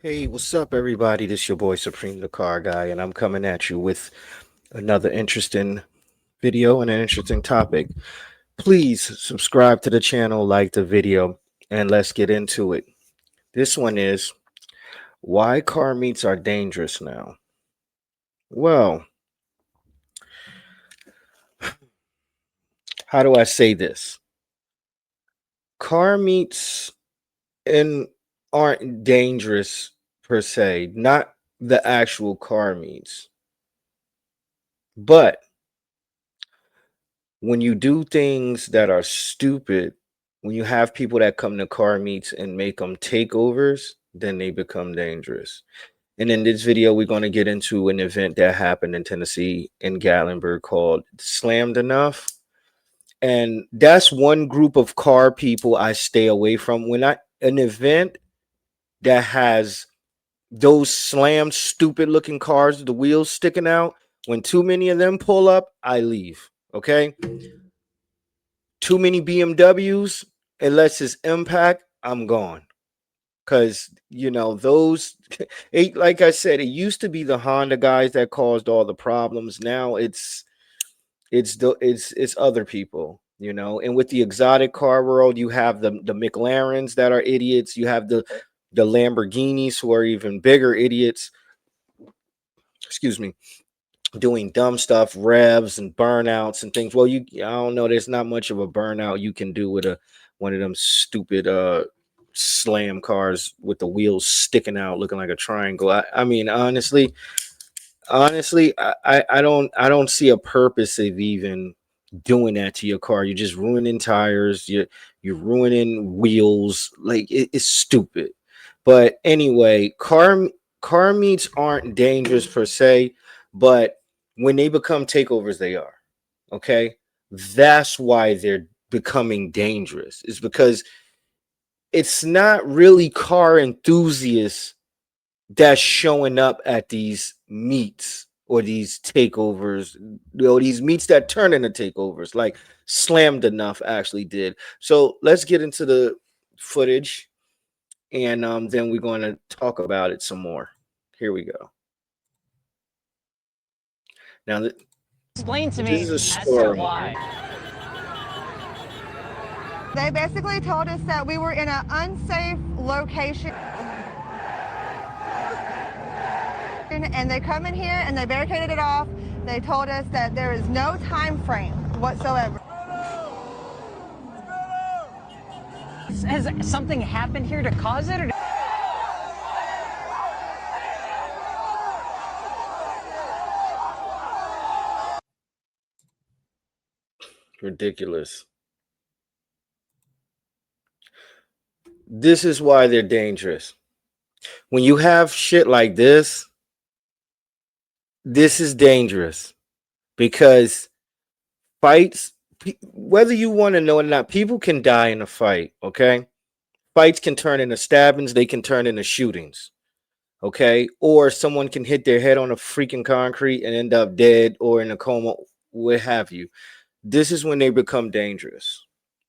Hey, what's up, everybody? This your boy Supreme the Car Guy, and I'm coming at you with another interesting video and an interesting topic. Please subscribe to the channel, like the video, and let's get into it. This one is why car meets are dangerous now. Well, how do I say this? Car meets and aren't dangerous per se, not the actual car meets, but when you do things that are stupid, when you have people that come to car meets and make them takeovers, then they become dangerous. And in this video, we're going to get into an event that happened in Tennessee in Gatlinburg called Slammedenuff. And that's one group of car people I stay away from. When an event that has those slammed, stupid looking cars, the wheels sticking out, when too many of them pull up, I leave. Okay. Too many BMWs, unless it's impact, I'm gone. Cause those like I said, it used to be the Honda guys that caused all the problems. Now it's other people. And with the exotic car world, you have the McLarens that are idiots. You have the Lamborghinis who are even bigger idiots. Excuse me, doing dumb stuff, revs and burnouts and things. Well, I don't know. There's not much of a burnout you can do with one of them stupid slam cars with the wheels sticking out, looking like a triangle. I mean, honestly, I don't see a purpose of even doing that to your car. You're just ruining tires. You're ruining wheels. Like it's stupid. But anyway, car meets aren't dangerous per se, but when they become takeovers, they are. Okay, that's why they're becoming dangerous. Is because it's not really car enthusiasts that's showing up at these meets or these takeovers, these meets that turn into takeovers, like Slammed Enough actually did. So let's get into the footage, and then we're going to talk about it some more. Here we go. Now, Explain to this me is a as to story. why. They basically told us that we were in an unsafe location. And they come in here and they barricaded it off. They told us that there is no time frame whatsoever. Has something happened here to cause it? Or Ridiculous. This is why they're dangerous. When you have shit like this is dangerous because fights, whether you want to know it or not, people can die in a fight. Okay, fights can turn into stabbings, they can turn into shootings. Okay, or someone can hit their head on a freaking concrete and end up dead or in a coma, what have you. This is when they become dangerous.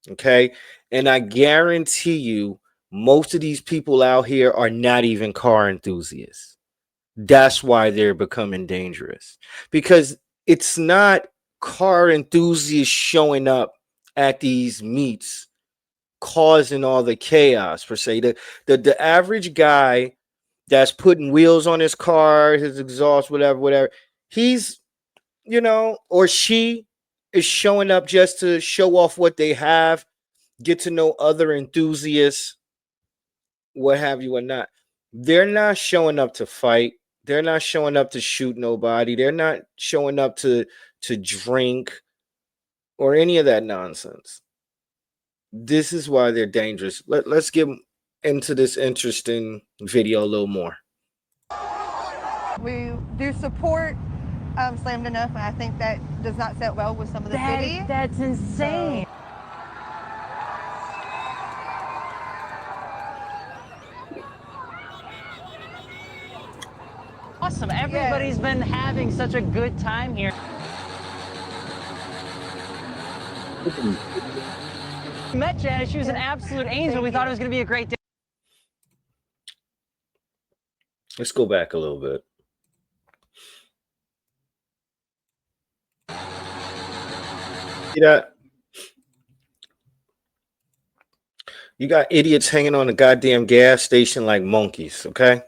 Okay, and I guarantee you, most of these people out here are not even car enthusiasts. That's why they're becoming dangerous, because it's not car enthusiasts showing up at these meets causing all the chaos per se. The average guy that's putting wheels on his car, his exhaust, whatever, he's, or she is showing up just to show off what they have, get to know other enthusiasts, what have you, or not. They're not showing up to fight. They're not showing up to shoot nobody. They're not showing up to drink or any of that nonsense. This is why they're dangerous. Let's get into this interesting video a little more. We do support Slammed Enough, and I think that does not sit well with some of the city. that's insane. Awesome. Everybody's been having such a good time here. We met Janice. She was an absolute angel. We thought it was going to be a great day. Let's go back a little bit. See that? You got idiots hanging on the goddamn gas station like monkeys, okay?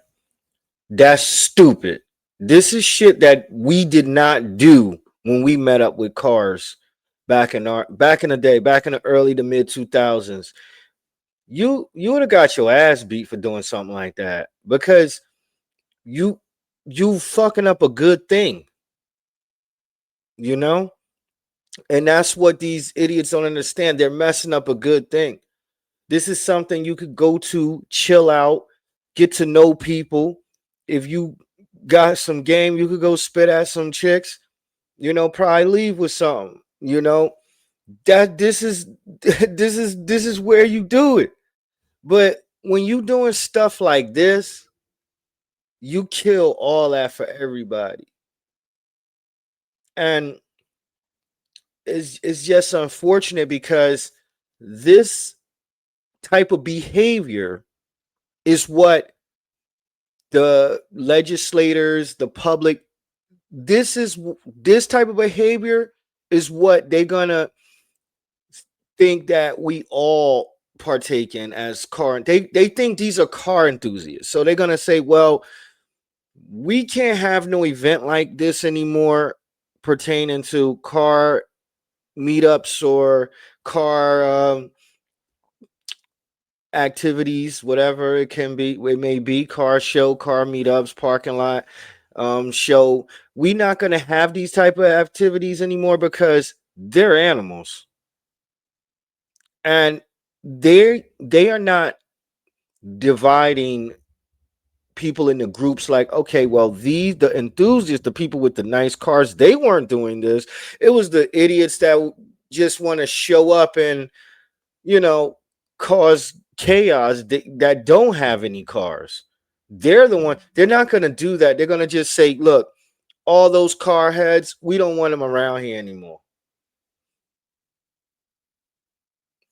That's stupid. This is shit that we did not do when we met up with cars back in the day, back in the early to mid 2000s. You would have got your ass beat for doing something like that because you fucking up a good thing, you know? And that's what these idiots don't understand. They're messing up a good thing. This is something you could go to, chill out, get to know people. If you got some game, you could go spit at some chicks, probably leave with something, that this is this is where you do it. But when you doing stuff like this, you kill all that for everybody. And it's just unfortunate because this type of behavior is what the legislators, the public, this type of behavior is what they're gonna think that we all partake in as car. They think these are car enthusiasts, so they're gonna say, well, we can't have no event like this anymore pertaining to car meetups or car activities, whatever it can be, it may be, car show, car meetups, parking lot show. We're not going to have these type of activities anymore because they're animals, and they are not dividing people into groups like, okay, well, the enthusiasts, the people with the nice cars, they weren't doing this. It was the idiots that just want to show up and cause chaos that don't have any cars. They're the one. They're not going to do that. They're going to just say, look, all those car heads, we don't want them around here anymore.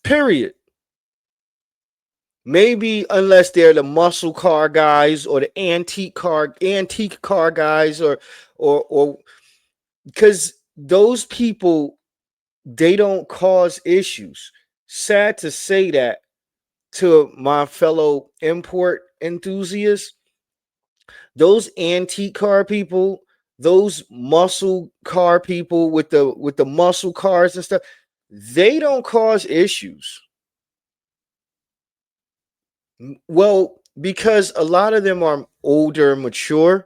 Period. Maybe unless they're the muscle car guys or the antique car guys, or because those people, they don't cause issues. Sad to say that to my fellow import enthusiasts, those antique car people, those muscle car people with the muscle cars and stuff, they don't cause issues. Well, because a lot of them are older, mature.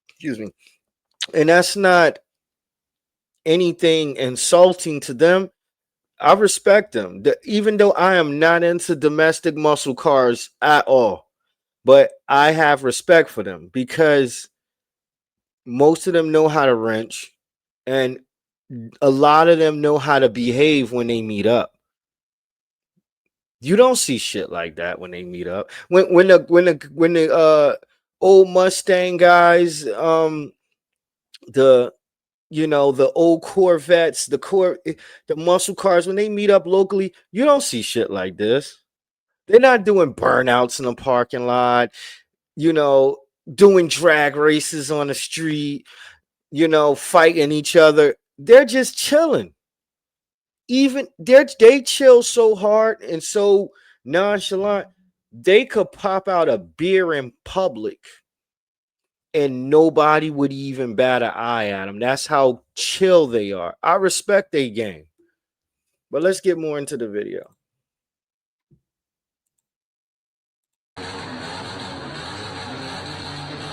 Excuse me. And that's not anything insulting to them. I respect them. Even though I am not into domestic muscle cars at all, but I have respect for them because most of them know how to wrench, and a lot of them know how to behave when they meet up. You don't see shit like that when they meet up. When the old Mustang guys, the the old Corvettes, the muscle cars, when they meet up locally, you don't see shit like this. They're not doing burnouts in the parking lot, doing drag races on the street, fighting each other. They're just chilling. Even they chill so hard and so nonchalant, they could pop out a beer in public and nobody would even bat an eye at them. That's how chill they are. I respect their game. But let's get more into the video.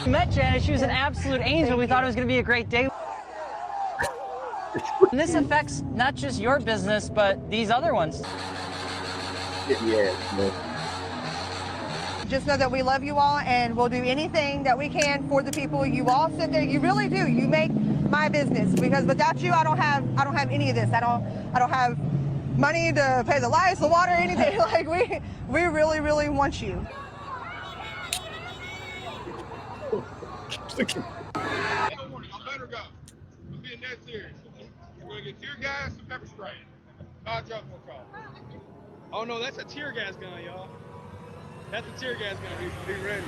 We met Janet. She was an absolute angel. We thought it was going to be a great day. And this affects not just your business, but these other ones. Yeah. Just know that we love you all and we'll do anything that we can for the people. You all sit there. You really do. You make my business, because without you, I don't have any of this. I don't have money to pay the lights, the water, anything. Like we really, really want you. I better go. I'm being that serious. We're gonna get tear gas and pepper spray. I'll drop more call. Oh no, that's a tear gas gun, y'all. That's a tear gas gun. Be ready.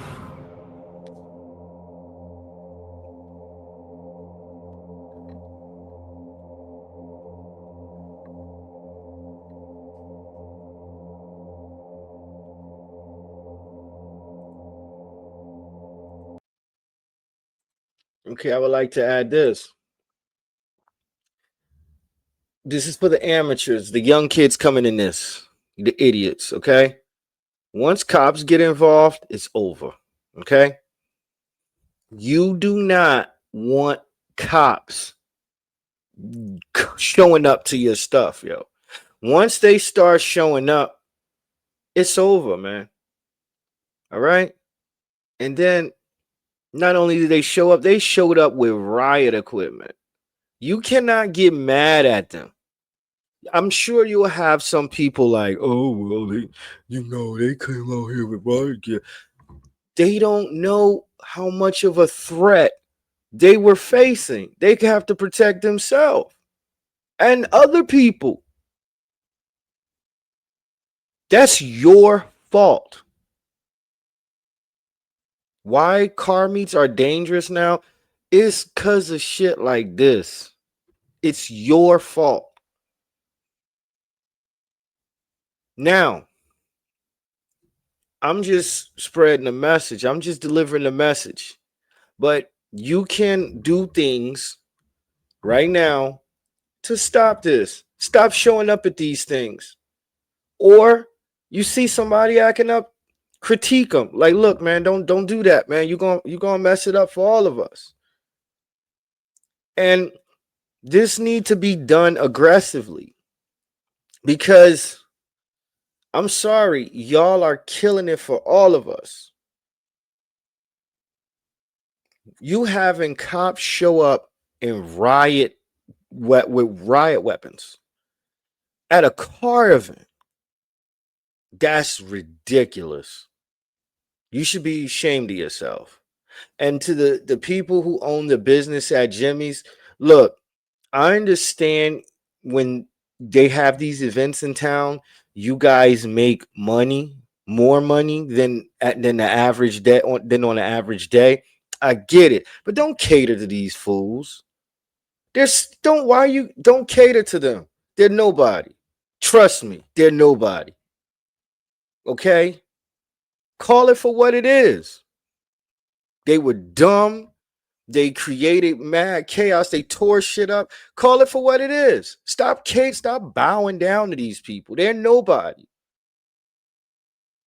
Okay, I would like to add this. This is for the amateurs, the young kids coming in this, the idiots, okay? Once cops get involved, it's over, okay? You do not want cops showing up to your stuff, yo. Once they start showing up, it's over, man. All right? And then not only did they show up, they showed up with riot equipment. You cannot get mad at them. I'm sure you'll have some people like, oh, well, they came out here with riot gear. They don't know how much of a threat they were facing. They have to protect themselves and other people. That's your fault. Why car meets are dangerous now is because of shit like this. It's your fault. Now, I'm just spreading the message. I'm just delivering the message. But you can do things right now to stop this. Stop showing up at these things. Or you see somebody acting up, critique them. Like, look, man, don't do that, man. You're gonna mess it up for all of us. And this need to be done aggressively because I'm sorry, y'all are killing it for all of us. You having cops show up in with riot weapons at a car event. That's ridiculous. You should be ashamed of yourself. And to the people who own the business at Jimmy's, look, I understand when they have these events in town, you guys make money, more money than the average day on the average day. I get it, but don't cater to these fools. There's don't why you don't cater to them. They're nobody. Trust me, they're nobody. Okay? Call it for what it is. They were dumb. They created mad chaos. They tore shit up. Call it for what it is. Stop bowing down to these people. They're nobody.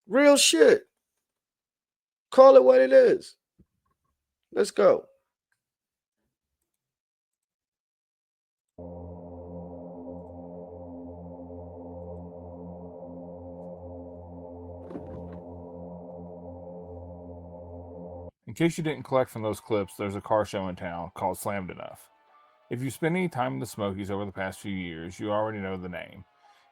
Real shit. Call it what it is. Let's go. In case you didn't collect from those clips, there's a car show in town called Slammedenuff. If you've spent any time in the Smokies over the past few years, you already know the name.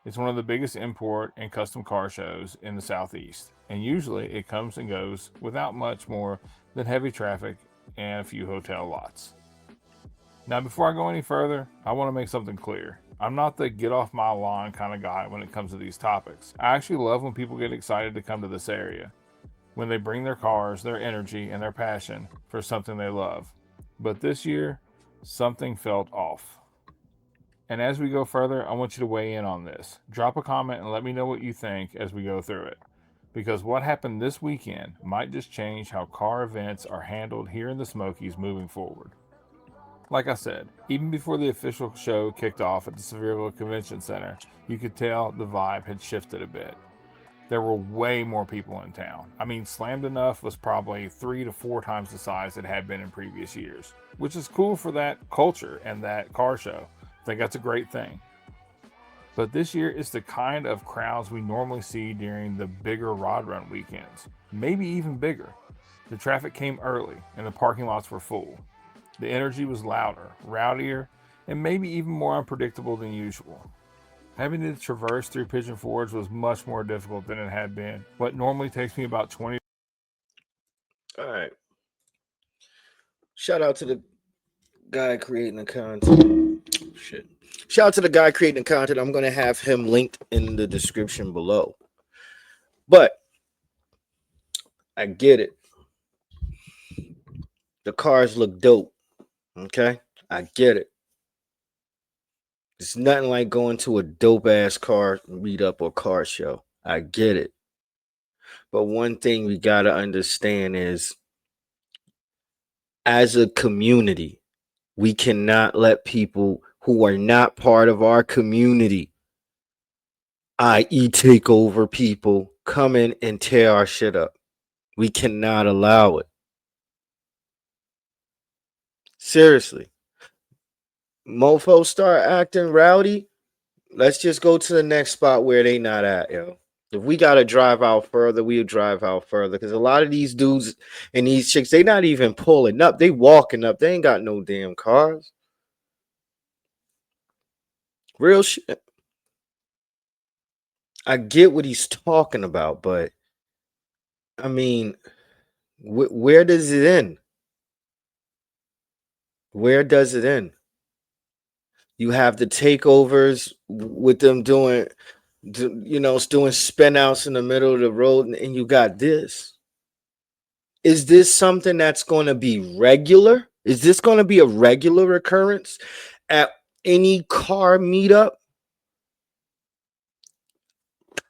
It's one of the biggest import and custom car shows in the Southeast, and usually it comes and goes without much more than heavy traffic and a few hotel lots. Now, before I go any further, I want to make something clear. I'm not the get off my lawn kind of guy when it comes to these topics. I actually love when people get excited to come to this area, when they bring their cars, their energy, and their passion for something they love. But this year, something felt off. And as we go further, I want you to weigh in on this. Drop a comment and let me know what you think as we go through it. Because what happened this weekend might just change how car events are handled here in the Smokies moving forward. Like I said, even before the official show kicked off at the Sevierville Convention Center, you could tell the vibe had shifted a bit. There were way more people in town. I mean, Slammedenuff was probably 3 to 4 times the size it had been in previous years, which is cool for that culture and that car show. I think that's a great thing. But this year, it's the kind of crowds we normally see during the bigger Rod Run weekends, maybe even bigger. The traffic came early and the parking lots were full. The energy was louder, rowdier, and maybe even more unpredictable than usual. Having to traverse through Pigeon Forge was much more difficult than it had been. What normally takes me about 20. All right. Shout out to the guy creating the content. Shit. Shout out to the guy creating the content. I'm going to have him linked in the description below. But I get it. The cars look dope. Okay? I get it. It's nothing like going to a dope ass car meetup or car show. I get it. But one thing we got to understand is as a community, we cannot let people who are not part of our community, i.e., take over people, come in and tear our shit up. We cannot allow it. Seriously. Mofos start acting rowdy. Let's just go to the next spot where they not at, yo. If we gotta drive out further, we'll drive out further. Because a lot of these dudes and these chicks, they not even pulling up. They walking up. They ain't got no damn cars. Real shit. I get what he's talking about, but I mean, where does it end? Where does it end? You have the takeovers with them doing spin outs in the middle of the road, and you got this. Is this something that's going to be regular? Is this going to be a regular occurrence at any car meetup?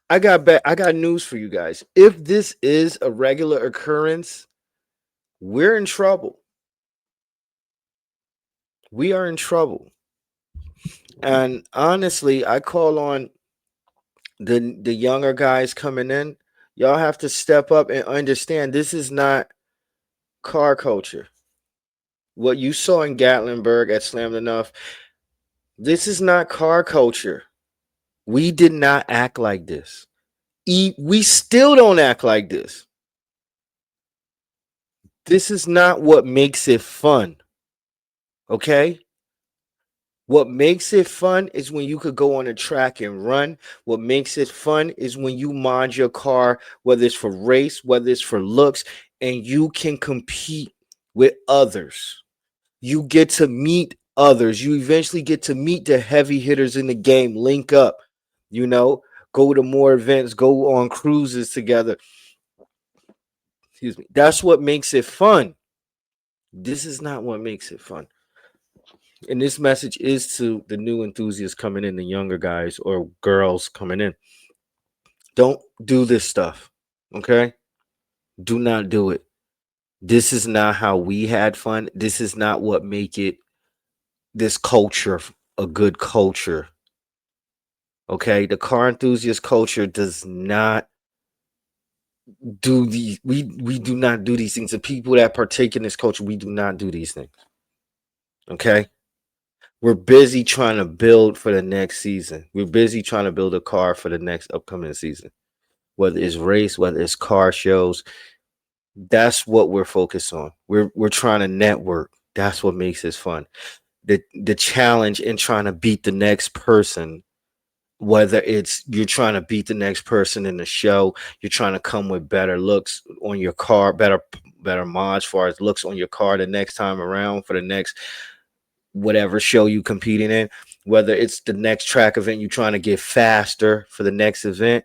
I got news for you guys. If this is a regular occurrence, we're in trouble. We are in trouble. And honestly, I call on the younger guys coming in. Y'all have to step up and understand this is not car culture. What you saw in Gatlinburg at Slammedenuff, this is not car culture. We did not act like this. We still don't act like this. This is not what makes it fun. Okay? What makes it fun is when you could go on a track and run. What makes it fun is when you mod your car, whether it's for race, whether it's for looks, and you can compete with others. You get to meet others. You eventually get to meet the heavy hitters in the game, link up, go to more events, go on cruises together. Excuse me. That's what makes it fun. This is not what makes it fun. And this message is to the new enthusiasts coming in, the younger guys or girls coming in. Don't do this stuff. Okay? Do not do it. This is not how we had fun. This is not what make it this culture a good culture. Okay? The car enthusiast culture does not do these. We do not do these things. The people that partake in this culture, we do not do these things. Okay? We're busy trying to build for the next season. We're busy trying to build a car for the next upcoming season. Whether it's race, whether it's car shows, that's what we're focused on. We're trying to network. That's what makes this fun. The challenge in trying to beat the next person, whether it's you're trying to beat the next person in the show, you're trying to come with better looks on your car, better mods as far as looks on your car the next time around for the next whatever show you competing in, whether it's the next track event, you're trying to get faster for the next event,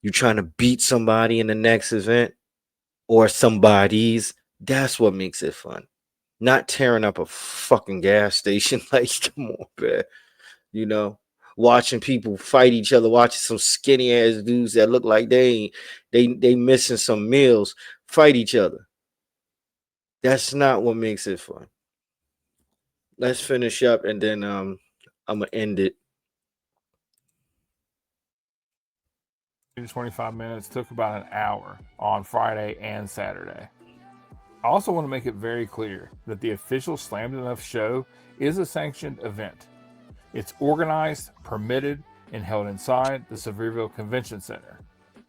you're trying to beat somebody in the next event or somebody's. That's what makes it fun. Not tearing up a fucking gas station. Like, come on, man. Watching people fight each other, watching some skinny ass dudes that look like they missing some meals fight each other. That's not what makes it fun. Let's finish up and then I'm gonna end it. 25 minutes took about an hour on Friday and Saturday. I also want to make it very clear that the official Slammedenuff show is a sanctioned event. It's organized, permitted, and held inside the Sevierville Convention Center.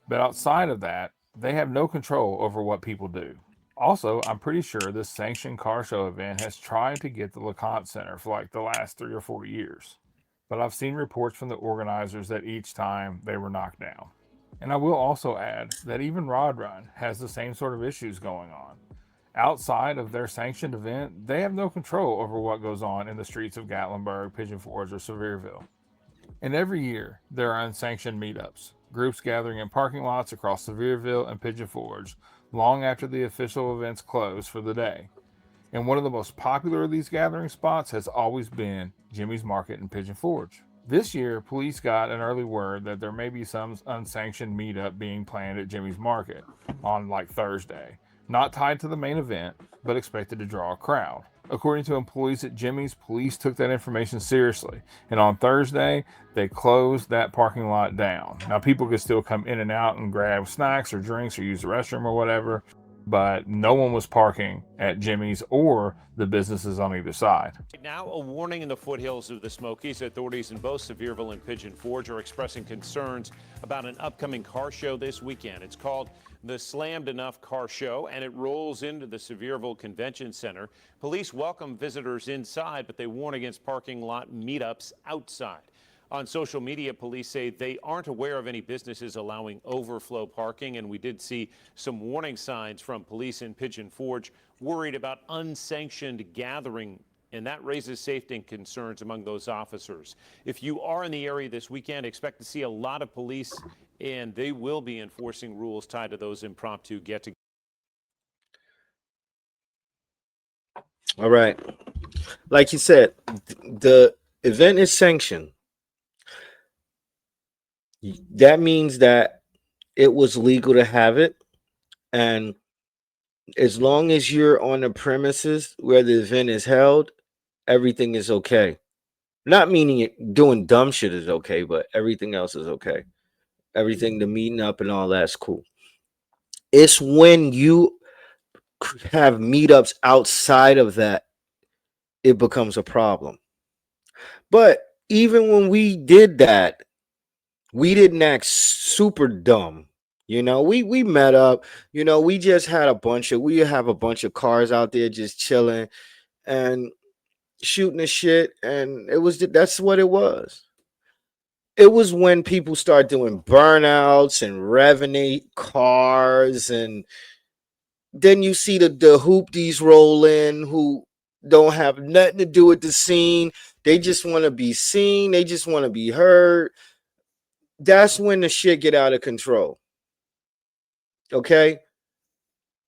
But outside of that, they have no control over what people do. Also, I'm pretty sure this sanctioned car show event has tried to get the LeConte Center for like the last 3 or 4 years. But I've seen reports from the organizers that each time they were knocked down. And I will also add that even Rod Run has the same sort of issues going on. Outside of their sanctioned event, they have no control over what goes on in the streets of Gatlinburg, Pigeon Forge, or Sevierville. And every year, there are unsanctioned meetups, groups gathering in parking lots across Sevierville and Pigeon Forge long after the official events close for the day. And one of the most popular of these gathering spots has always been Jimmy's Market in Pigeon Forge. This year, police got an early word that there may be some unsanctioned meetup being planned at Jimmy's Market on like Thursday, not tied to the main event, but expected to draw a crowd. According to employees at Jimmy's, police took that information seriously, and on Thursday, they closed that parking lot down. Now, people could still come in and out and grab snacks or drinks or use the restroom or whatever, but no one was parking at Jimmy's or the businesses on either side. Now, a warning in the foothills of the Smokies. Authorities in both Sevierville and Pigeon Forge are expressing concerns about an upcoming car show this weekend. It's called the Slammedenuff Car Show, and it rolls into the Sevierville Convention Center. Police welcome visitors inside, but they warn against parking lot meetups outside. On social media, police say they aren't aware of any businesses allowing overflow parking, and we did see some warning signs from police in Pigeon Forge, worried about unsanctioned gathering, and that raises safety concerns among those officers. If you are in the area this weekend, expect to see a lot of police, and they will be enforcing rules tied to those impromptu get-togethers. All right. Like you said, the event is sanctioned. That means that it was legal to have it. And as long as you're on the premises where the event is held, everything is okay. Not meaning doing dumb shit is okay, but everything else is okay. Everything, the meeting up and all that's cool. It's when you have meetups outside of that, it becomes a problem. But even when we did that, we didn't act super dumb. You know, we met up, you know, we just had we have a bunch of cars out there just chilling and shooting the shit. And that's what it was. It was when people start doing burnouts and revenate cars, and then you see the hoopties roll in who don't have nothing to do with the scene. They just want to be seen. They just want to be heard. That's when the shit get out of control. Okay?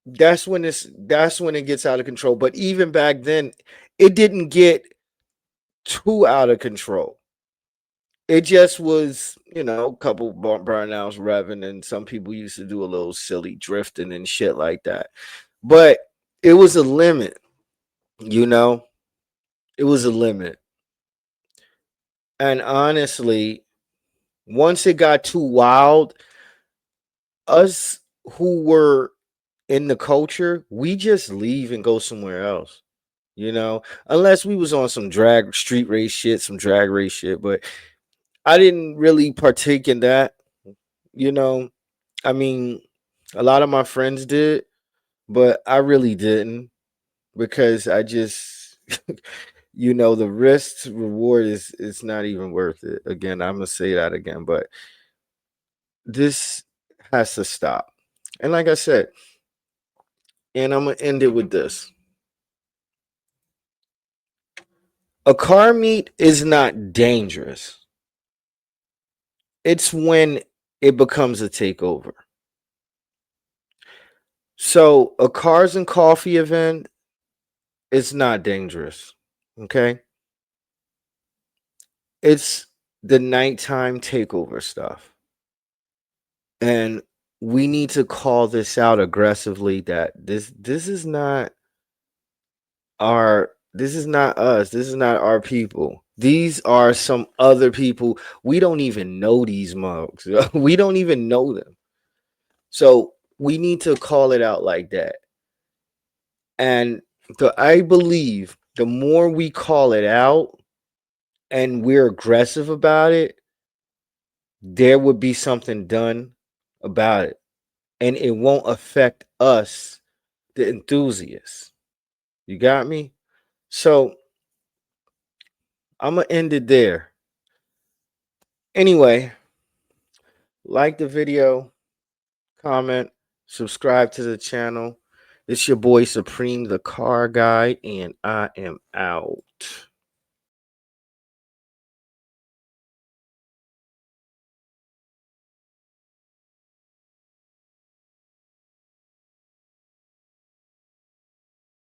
That's when it gets out of control. But even back then, it didn't get too out of control. It just was, you know, a couple burnouts revving, and some people used to do a little silly drifting and shit like that. But it was a limit, you know? It was a limit. And honestly, once it got too wild, us who were in the culture, we just leave and go somewhere else, you know, unless we was on some drag street race shit, some drag race shit. But I didn't really partake in that, you know. I mean, a lot of my friends did, but I really didn't, because I just you know, the risk to reward is not even worth it. Again, I'm gonna say that again, but this has to stop. And like I said, and I'm gonna end it with this. A car meet is not dangerous. It's when it becomes a takeover. So a cars and coffee event is not dangerous. Okay. It's the nighttime takeover stuff. And we need to call this out aggressively, that this is not this is not us. This is not our people. These are some other people. We don't even know these mugs. We don't even know them. So we need to call it out like that. And I believe the more we call it out and we're aggressive about it, there would be something done about it. And it won't affect us, the enthusiasts. You got me? So I'm going to end it there. Anyway, like the video, comment, subscribe to the channel. It's your boy Supreme, the car guy, and I am out.